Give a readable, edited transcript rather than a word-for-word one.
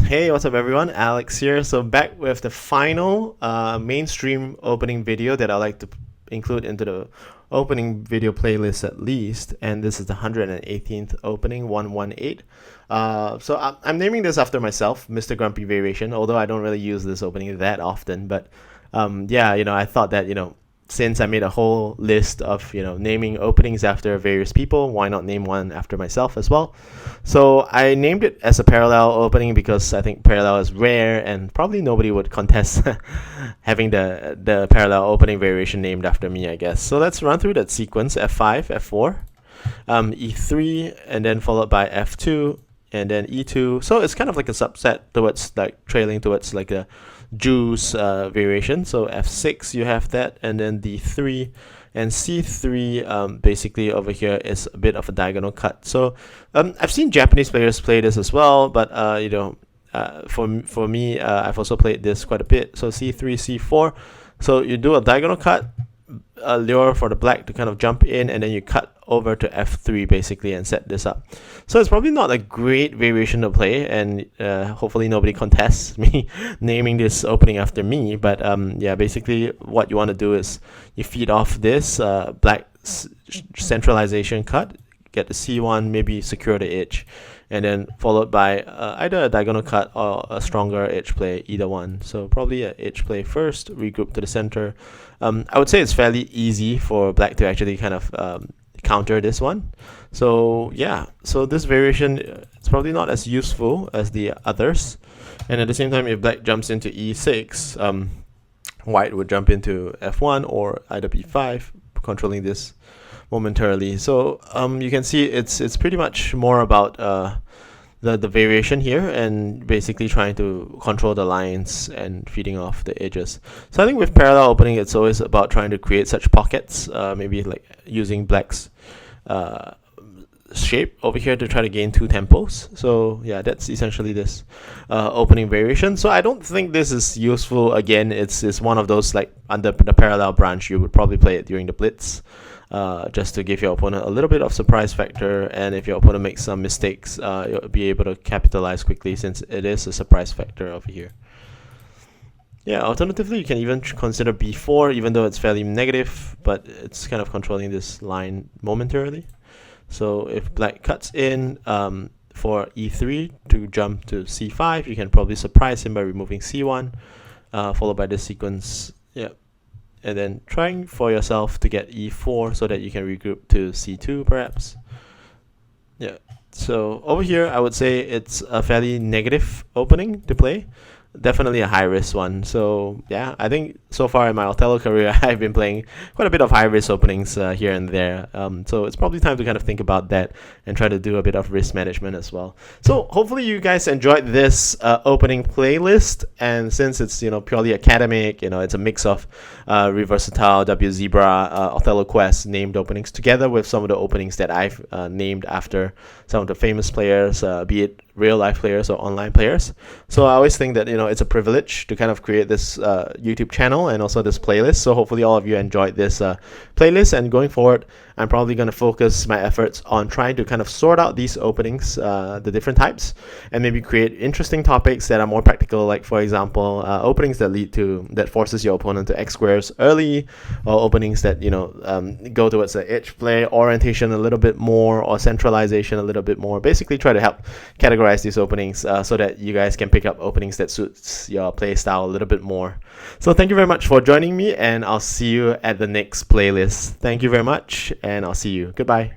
Hey, what's up everyone? Alex here. So back with the final mainstream opening video that I like to include into the opening video playlist at least, and this is the 118th opening 118. I'm naming this after myself, Mrgrumpy variation, although I don't really use this opening that often, but yeah, I thought that, since I made a whole list of naming openings after various people, why not name one after myself as well? So I named it as a parallel opening because I think parallel is rare and probably nobody would contest having the parallel opening variation named after me, I guess. So let's run through that sequence: F5, F4, E3, and then followed by F2, and then E2. So it's kind of like a subset towards like trailing towards like a juice variation. So F6 you have that, and then D3 and C3 basically over here is a bit of a diagonal cut. So I've seen Japanese players play this as well, but for me I've also played this quite a bit. So C3, C4. So you do a diagonal cut, a lure for the black to kind of jump in, and then you cut over to F3 basically and set this up. So it's probably not a great variation to play, and hopefully nobody contests me naming this opening after me. But yeah, basically what you want to do is you feed off this black centralization cut, get the C1, maybe secure the edge, and then followed by either a diagonal cut or a stronger edge play, either one. So probably a edge play first, regroup to the center. I would say it's fairly easy for black to actually kind of counter this one. So yeah, so this variation is probably not as useful as the others. And at the same time, if black jumps into E6, white would jump into F1 or either B5, controlling this momentarily. So you can see it's pretty much more about the variation here and basically trying to control the lines and feeding off the edges. So I think with parallel opening, it's always about trying to create such pockets, maybe like using black's shape over here to try to gain two tempos. So yeah, that's essentially this opening variation. So I don't think this is useful. Again, it's one of those like under the parallel branch, you would probably play it during the blitz, just to give your opponent a little bit of surprise factor, and if your opponent makes some mistakes, you'll be able to capitalize quickly since it is a surprise factor over here. Yeah, alternatively, you can even consider B4, even though it's fairly negative, but it's kind of controlling this line momentarily. So if black cuts in for E3 to jump to C5, you can probably surprise him by removing C1, followed by this sequence. Yeah. And then trying for yourself to get E4 so that you can regroup to C2 perhaps. Yeah. So over here, I would say it's a fairly negative opening to play. Definitely a high risk one. So yeah, I think so far in my Othello career, I've been playing quite a bit of high risk openings here and there. So it's probably time to kind of think about that and try to do a bit of risk management as well. So hopefully you guys enjoyed this opening playlist. And since it's purely academic, it's a mix of Reversatile, W Zebra, Othello Quest named openings together with some of the openings that I've named after some of the famous players, be it real life players or online players. So I always think that it's a privilege to kind of create this YouTube channel and also this playlist. So hopefully all of you enjoyed this playlist, and going forward I'm probably going to focus my efforts on trying to kind of sort out these openings, the different types, and maybe create interesting topics that are more practical, like for example openings that forces your opponent to X squares early, or openings that go towards the edge play orientation a little bit more, or centralization a little bit more. Basically try to help categorize these openings so that you guys can pick up openings that suits your play style a little bit more. So thank you very much for joining me, and I'll see you at the next playlist. Thank you very much, and I'll see you. Goodbye.